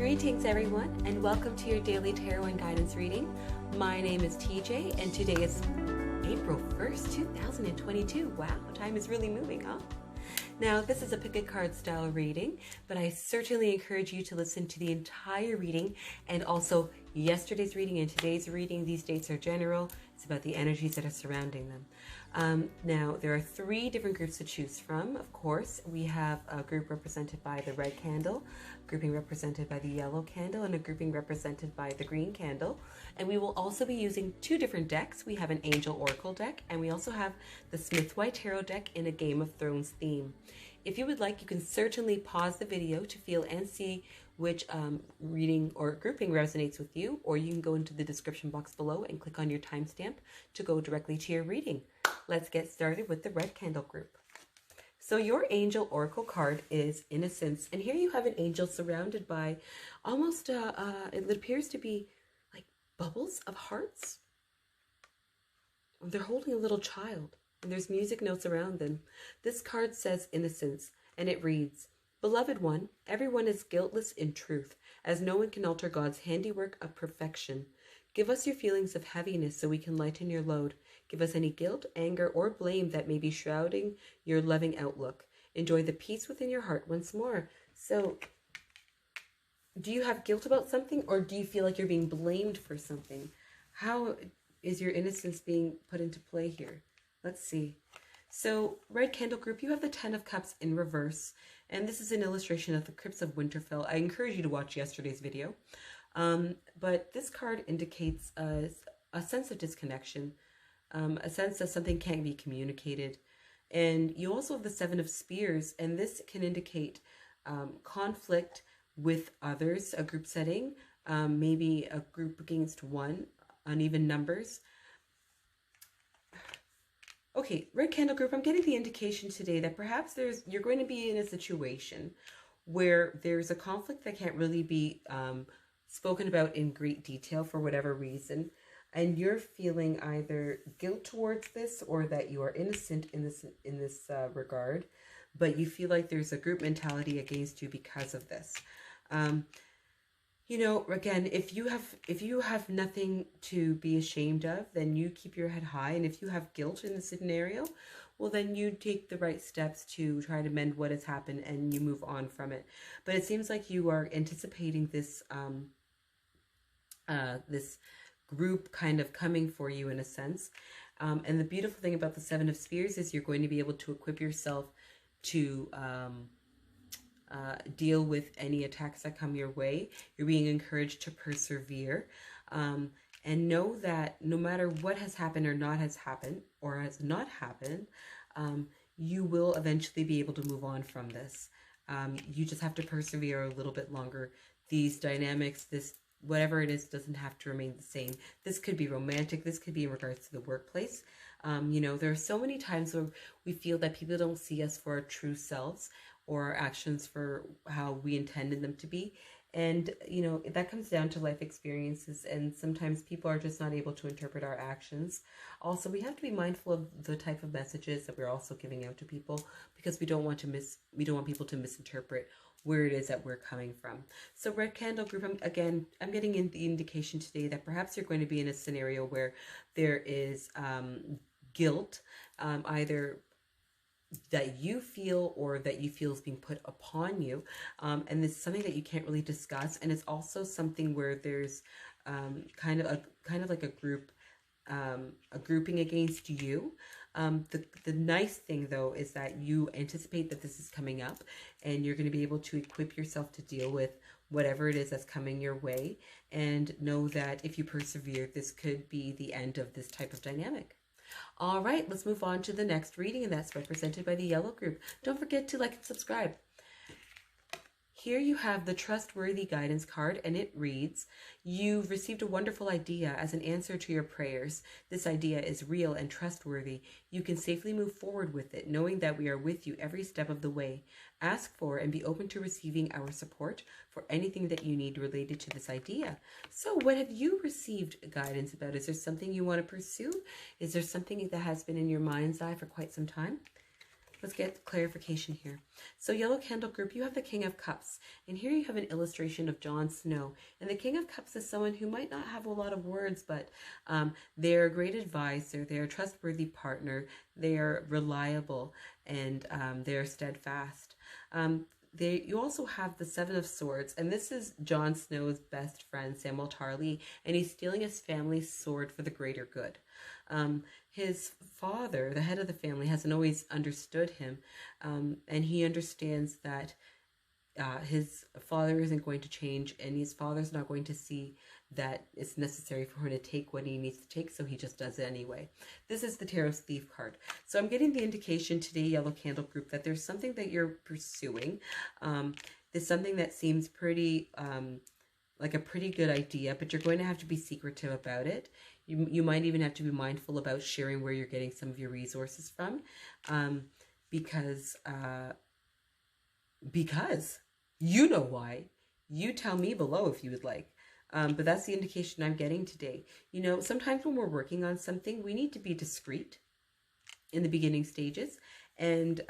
Greetings everyone, and welcome to your daily tarot and guidance reading. My name is TJ, and today is April 1st, 2022. Wow, time is really moving, huh? Now, this is a pick a card style reading, but I certainly encourage you to listen to the entire reading and also yesterday's reading and today's reading. These dates are general. It's about the energies that are surrounding them. Now, there are three different groups to choose from. Of course, we have a group represented by the red candle, a grouping represented by the yellow candle, and a grouping represented by the green candle. And we will also be using two different decks. We have an Angel Oracle deck, and we also have the Smith White Tarot deck in a Game of Thrones theme. If you would like, you can certainly pause the video to feel and see which reading or grouping resonates with you, or you can go into the description box below and click on your timestamp to go directly to your reading. Let's get started with the red candle group. So your Angel Oracle card is Innocence, and here you have an angel surrounded by almost, it appears to be like bubbles of hearts. They're holding a little child, and there's music notes around them. This card says Innocence, and it reads, Beloved one, everyone is guiltless in truth, as no one can alter God's handiwork of perfection. Give us your feelings of heaviness so we can lighten your load. Give us any guilt, anger, or blame that may be shrouding your loving outlook. Enjoy the peace within your heart once more. So, do you have guilt about something, or do you feel like you're being blamed for something? How is your innocence being put into play here? Let's see. So, red candle group, you have the 10 of Cups in reverse. And this is an illustration of the Crypts of Winterfell. I encourage you to watch yesterday's video. But this card indicates a sense of disconnection, a sense that something can't be communicated. And you also have the 7 of Spears, and this can indicate conflict with others, a group setting, maybe a group against one, uneven numbers. Okay, red candle group, I'm getting the indication today that perhaps you're going to be in a situation where there's a conflict that can't really be spoken about in great detail for whatever reason, and you're feeling either guilt towards this or that you are innocent in this regard, but you feel like there's a group mentality against you because of this. You know, again, if you have nothing to be ashamed of, then you keep your head high. And if you have guilt in the scenario, well, then you take the right steps to try to mend what has happened and you move on from it. But it seems like you are anticipating this this group kind of coming for you in a sense. And the beautiful thing about the 7 of Spears is you're going to be able to equip yourself to deal with any attacks that come your way. You're being encouraged to persevere, and know that no matter what has happened or has not happened, you will eventually be able to move on from this. You just have to persevere a little bit longer. These dynamics, whatever it is, doesn't have to remain the same. This could be romantic. This could be in regards to the workplace. You know, there are so many times where we feel that people don't see us for our true selves or our actions for how we intended them to be. And, you know, that comes down to life experiences. And sometimes people are just not able to interpret our actions. Also, we have to be mindful of the type of messages that we're also giving out to people, because we don't want people to misinterpret where it is that we're coming from. So red candle group, I'm getting in the indication today that perhaps you're going to be in a scenario where there is guilt, either that you feel or that you feel is being put upon you, and this is something that you can't really discuss. And it's also something where there's kind of like a grouping against you. The nice thing though is that you anticipate that this is coming up, and you're going to be able to equip yourself to deal with whatever it is that's coming your way, and know that if you persevere, this could be the end of this type of dynamic. All right, let's move on to the next reading, and that's represented by the yellow group. Don't forget to like and subscribe. Here you have the Trustworthy Guidance card, and it reads, You've received a wonderful idea as an answer to your prayers. This idea is real and trustworthy. You can safely move forward with it, knowing that we are with you every step of the way. Ask for and be open to receiving our support for anything that you need related to this idea. So what have you received guidance about? Is there something you want to pursue? Is there something that has been in your mind's eye for quite some time? let's get clarification here. So Yellow Candle Group, you have the King of Cups. And here you have an illustration of Jon Snow. And the King of Cups is someone who might not have a lot of words, but they're a great advisor. They're a trustworthy partner. They are reliable, and they're steadfast. You also have the Seven of Swords, and this is Jon Snow's best friend, Samwell Tarly, and he's stealing his family's sword for the greater good. His father, the head of the family, hasn't always understood him, and he understands that his father isn't going to change, and his father's not going to see that it's necessary for him to take what he needs to take, so he just does it anyway. This is the Tarot's Thief card. So I'm getting the indication today, Yellow Candle Group, that there's something that you're pursuing. There's something that seems pretty, like a pretty good idea, but you're going to have to be secretive about it. You might even have to be mindful about sharing where you're getting some of your resources from, because you know why. You tell me below if you would like. But that's the indication I'm getting today. You know, sometimes when we're working on something, we need to be discreet in the beginning stages, and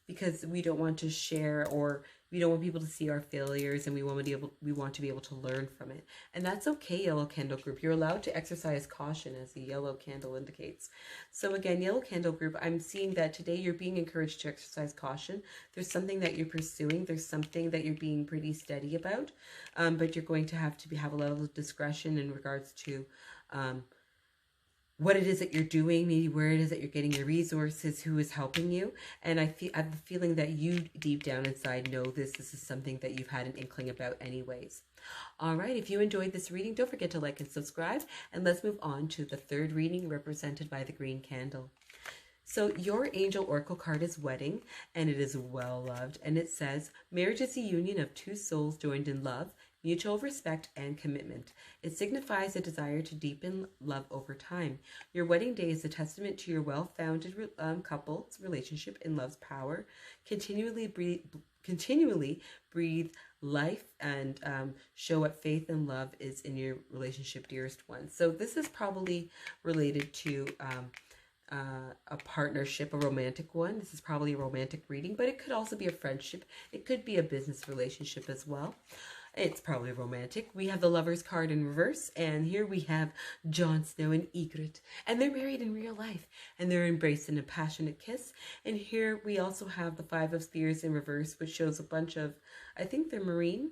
because we don't want to share, or we don't want people to see our failures, and we want to be able to learn from it. And that's okay, Yellow Candle Group. You're allowed to exercise caution, as the yellow candle indicates. So again, Yellow Candle Group, I'm seeing that today you're being encouraged to exercise caution. There's something that you're pursuing. There's something that you're being pretty steady about, but you're going to have a level of discretion in regards to what it is that you're doing, maybe where it is that you're getting your resources, who is helping you. And I have the feeling that you deep down inside know this is something that you've had an inkling about anyways. All right, if you enjoyed this reading, don't forget to like and subscribe. And let's move on to the third reading, represented by the green candle. So your angel oracle card is Wedding, and it is well loved. And it says, marriage is the union of two souls joined in love, mutual respect, and commitment. It signifies a desire to deepen love over time. Your wedding day is a testament to your well-founded couple's relationship in love's power. Continually breathe life, and show what faith and love is in your relationship, dearest one. So this is probably related to a partnership, a romantic one. This is probably a romantic reading, but it could also be a friendship. It could be a business relationship as well. It's probably romantic. We have the Lover's card in reverse, and here we have Jon Snow and Ygritte, and they're married in real life, and they're embraced in a passionate kiss. And here we also have the Five of Spears in reverse, which shows a bunch of, I think they're Marine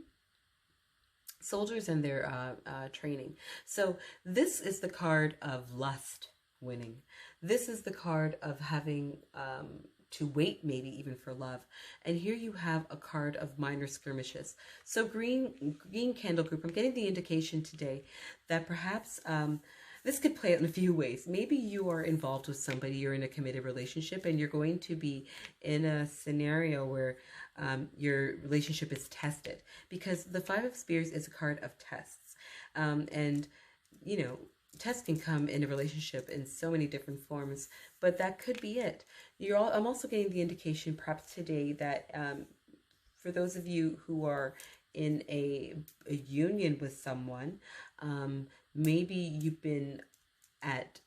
soldiers, and their training. So this is the card of lust winning. This is the card of having to wait, maybe even for love. And here you have a card of minor skirmishes. So green candle group, I'm getting the indication today that perhaps this could play out in a few ways. Maybe you are involved with somebody, you're in a committed relationship, and you're going to be in a scenario where your relationship is tested, because the Five of Spears is a card of tests. And, you know, tests can come in a relationship in so many different forms, but that could be it. I'm also getting the indication perhaps today that for those of you who are in a union with someone, maybe you've been at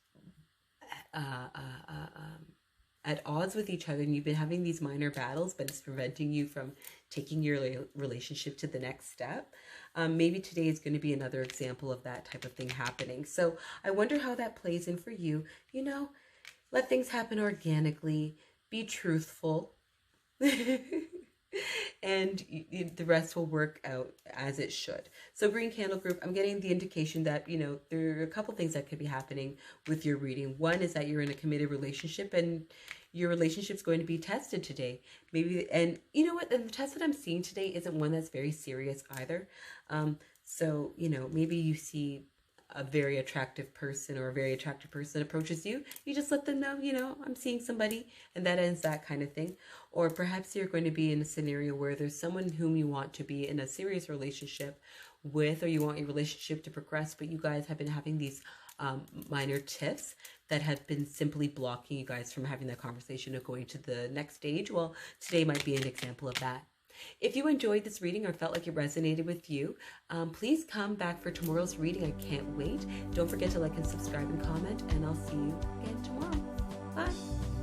odds with each other, and you've been having these minor battles, but it's preventing you from taking your relationship to the next step. Maybe today is going to be another example of that type of thing happening. So I wonder how that plays in for you. You know, let things happen organically, be truthful, and the rest will work out as it should. So green candle group, I'm getting the indication that, you know, there are a couple things that could be happening with your reading. One is that you're in a committed relationship, and your relationship's going to be tested today. Maybe, and you know what, and the test that I'm seeing today isn't one that's very serious either. So, you know, maybe you see a very attractive person, or a very attractive person approaches you, you just let them know, you know, I'm seeing somebody, and that ends that kind of thing. Or perhaps you're going to be in a scenario where there's someone whom you want to be in a serious relationship with, or you want your relationship to progress, but you guys have been having these minor tiffs that have been simply blocking you guys from having that conversation of going to the next stage. Well, today might be an example of that. If you enjoyed this reading or felt like it resonated with you, please come back for tomorrow's reading. I can't wait. Don't forget to like and subscribe and comment, and I'll see you again tomorrow. Bye.